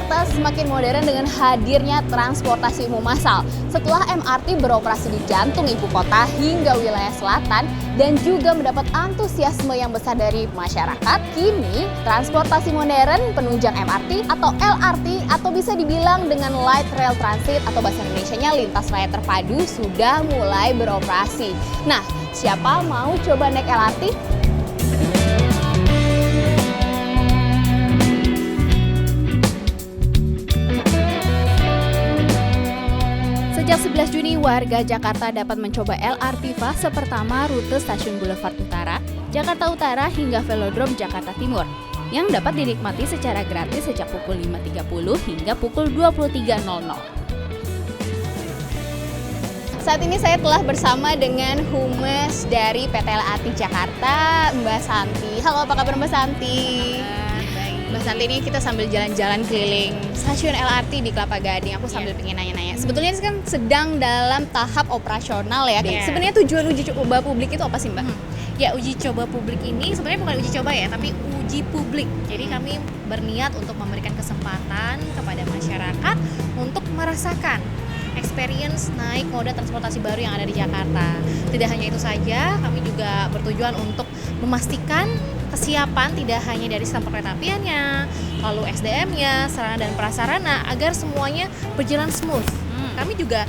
Jakarta semakin modern dengan hadirnya transportasi umum massal. Setelah MRT beroperasi di jantung ibu kota hingga wilayah selatan dan juga mendapat antusiasme yang besar dari masyarakat, kini transportasi modern penunjang MRT atau LRT atau bisa dibilang dengan Light Rail Transit atau bahasa Indonesianya lintas raya terpadu sudah mulai beroperasi. Nah, siapa mau coba naik LRT? Sejak 11 Juni, warga Jakarta dapat mencoba LRT fase pertama rute Stasiun Boulevard Utara, Jakarta Utara hingga Velodrome Jakarta Timur, yang dapat dinikmati secara gratis sejak pukul 5.30 hingga pukul 23.00. Saat ini saya telah bersama dengan Humas dari PT LRT Jakarta, Mbak Santi. Halo, apa kabar Mbak Santi? Mbak Santi, ini kita sambil jalan-jalan keliling stasiun LRT di Kelapa Gading. Aku sambil pengen nanya-nanya. Sebetulnya ini kan sedang dalam tahap operasional ya. Sebenarnya tujuan uji coba publik itu apa sih, Mbak? Ya, uji coba publik ini sebenarnya bukan uji coba ya, tapi uji publik. Jadi kami berniat untuk memberikan kesempatan kepada masyarakat untuk merasakan experience naik moda transportasi baru yang ada di Jakarta. Tidak hanya itu saja, kami juga bertujuan untuk memastikan kesiapan tidak hanya dari sistem perkeretapiannya, lalu SDM-nya, sarana dan prasarana agar semuanya berjalan smooth. Kami juga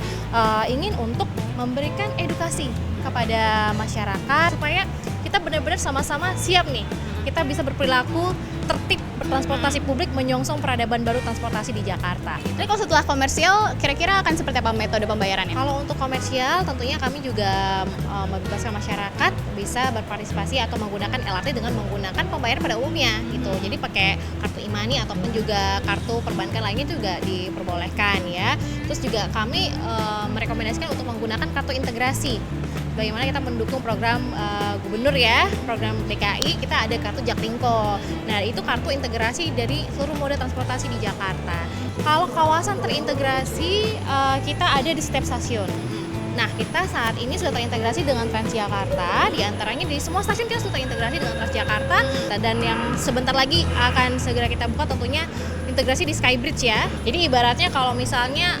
ingin untuk memberikan edukasi kepada masyarakat supaya kita benar-benar sama-sama siap nih. Kita bisa berperilaku tertib bertransportasi publik menyongsong peradaban baru transportasi di Jakarta. Jadi kalau setelah komersial, kira-kira akan seperti apa metode pembayarannya? Kalau untuk komersial, tentunya kami juga membebaskan masyarakat bisa berpartisipasi atau menggunakan LRT dengan menggunakan pembayaran pada umumnya gitu. Jadi pakai kartu e-money ataupun juga kartu perbankan lainnya juga diperbolehkan ya. Terus juga kami merekomendasikan untuk menggunakan kartu integrasi. Bagaimana kita mendukung program gubernur ya, program DKI, kita ada kartu Jaklingko. Nah, itu kartu integrasi dari seluruh moda transportasi di Jakarta. Kalau kawasan terintegrasi, kita ada di setiap stasiun. Nah, kita saat ini sudah terintegrasi dengan Transjakarta, di antaranya di semua stasiun kita sudah terintegrasi dengan Transjakarta, dan yang sebentar lagi akan segera kita buka tentunya integrasi di Skybridge ya. Jadi ibaratnya kalau misalnya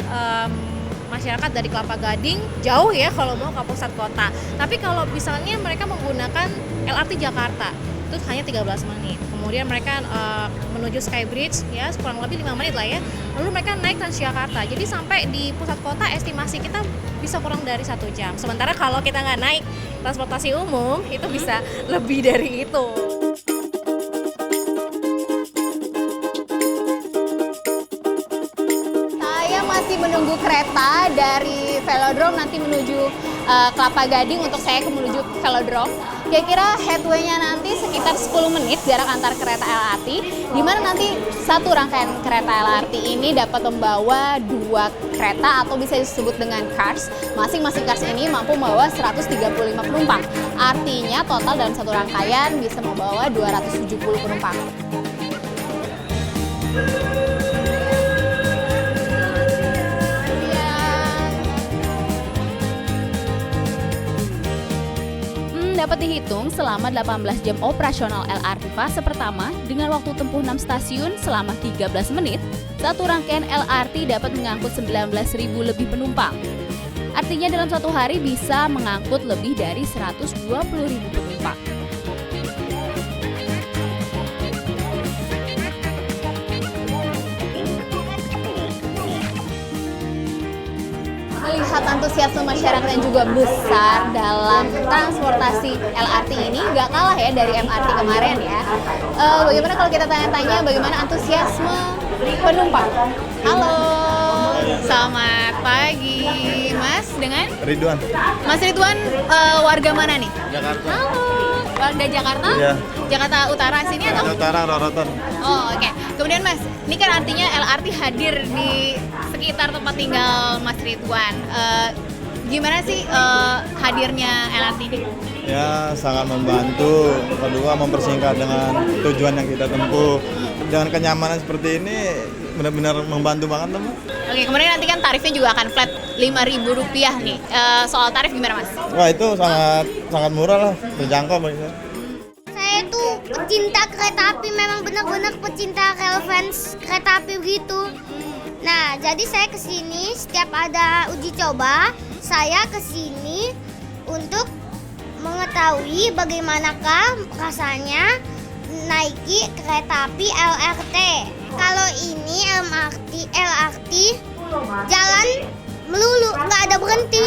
masyarakat dari Kelapa Gading jauh ya kalau mau ke pusat kota. Tapi kalau misalnya mereka menggunakan LRT Jakarta itu hanya 13 menit. Kemudian mereka menuju Skybridge ya kurang lebih 5 menit lah ya. Lalu mereka naik Transjakarta. Jadi sampai di pusat kota estimasi kita bisa kurang dari 1 jam. Sementara kalau kita nggak naik transportasi umum itu bisa lebih dari itu. Masih menunggu kereta dari Velodrome nanti menuju Kelapa Gading untuk saya menuju Velodrome. Kira-kira headway-nya nanti sekitar 10 menit jarak antar kereta LRT, di mana nanti satu rangkaian kereta LRT ini dapat membawa 2 kereta atau bisa disebut dengan cars. Masing-masing cars ini mampu membawa 135 penumpang. Artinya total dalam satu rangkaian bisa membawa 270 penumpang. Dapat dihitung selama 18 jam operasional LRT fase pertama dengan waktu tempuh 6 stasiun selama 13 menit, satu rangkaian LRT dapat mengangkut 19.000 lebih penumpang. Artinya dalam satu hari bisa mengangkut lebih dari 120.000 penumpang. Melihat antusiasme masyarakat yang juga besar dalam transportasi LRT ini nggak kalah ya dari MRT kemarin ya. Bagaimana kalau kita tanya-tanya bagaimana antusiasme penumpang? Halo, selamat pagi Mas, dengan? Ridwan. Mas Ridwan, warga mana nih? Jakarta. Halo, warga Jakarta? Iya. Jakarta Utara sini atau? Jakarta Utara, Rorotan. Oh, oke. Kemudian Mas, ini kan artinya LRT hadir di sekitar tempat tinggal Mas Ridwan. Gimana sih hadirnya LRT ini? Ya, sangat membantu. Kedua, mempersingkat dengan tujuan yang kita tempuh. Dengan kenyamanan seperti ini, benar-benar membantu banget, teman. Oke, kemudian nanti kan tarifnya juga akan flat Rp5.000 nih. Soal tarif gimana Mas? Wah, itu sangat murah lah, terjangkau bagi saya. Saya tuh pecinta kereta api, memang benar-benar pecinta real fans kereta api begitu. Nah, jadi saya kesini setiap ada uji coba, saya kesini untuk mengetahui bagaimanakah rasanya naiki kereta api LRT. Kalau ini LRT jalan melulu, nggak ada berhenti.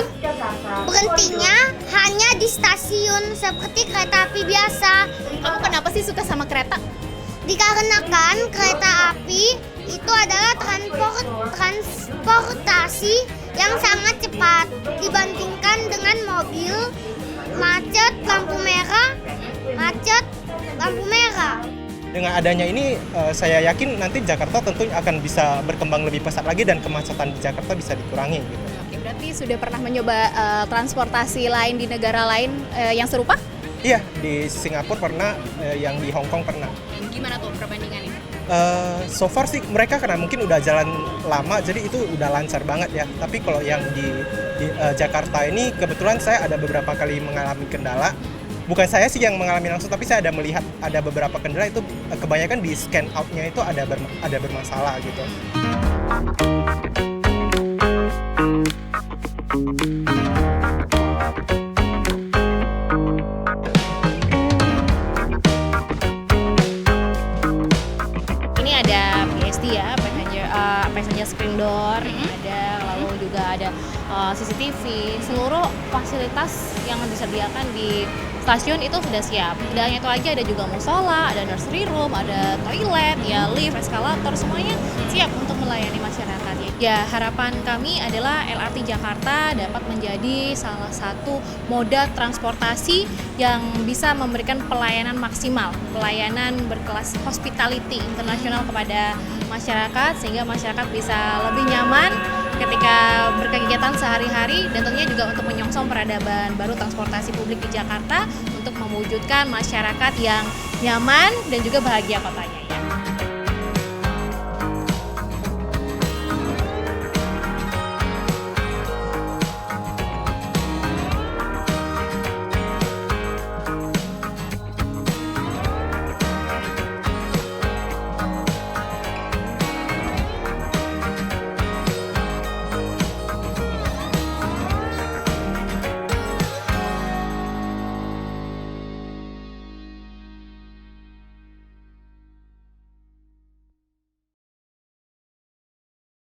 Berhentinya hanya di stasiun seperti kereta api biasa. Kamu kenapa sih suka sama kereta? Dikarenakan kereta api itu adalah transportasi yang sangat cepat dibandingkan dengan mobil macet lampu merah. Dengan adanya ini, saya yakin nanti Jakarta tentu akan bisa berkembang lebih pesat lagi dan kemacetan di Jakarta bisa dikurangi. Gitu. Oke, berarti sudah pernah mencoba transportasi lain di negara lain yang serupa? Iya, di Singapura pernah, yang di Hong Kong pernah. Gimana tuh perbandingannya? So far sih mereka karena mungkin udah jalan lama, jadi itu udah lancar banget ya. Tapi kalau yang di Jakarta ini, kebetulan saya ada beberapa kali mengalami kendala. Bukan saya sih yang mengalami langsung, tapi saya ada melihat ada beberapa kendala itu kebanyakan di scan out-nya itu ada bermasalah gitu. Ini ada PSD ya, passenger screen door, ada lalu juga ada CCTV, seluruh fasilitas yang disediakan di stasiun itu sudah siap. Tidak hanya itu aja, ada juga musola, ada nursery room, ada toilet, ya lift, eskalator, semuanya siap untuk melayani masyarakat. Ya, harapan kami adalah LRT Jakarta dapat menjadi salah satu moda transportasi yang bisa memberikan pelayanan maksimal, pelayanan berkelas hospitality internasional kepada masyarakat, sehingga masyarakat bisa lebih nyaman ketika berkegiatan sehari-hari, dan tentunya juga untuk menyongsong peradaban baru transportasi publik di Jakarta untuk mewujudkan masyarakat yang nyaman dan juga bahagia kotanya.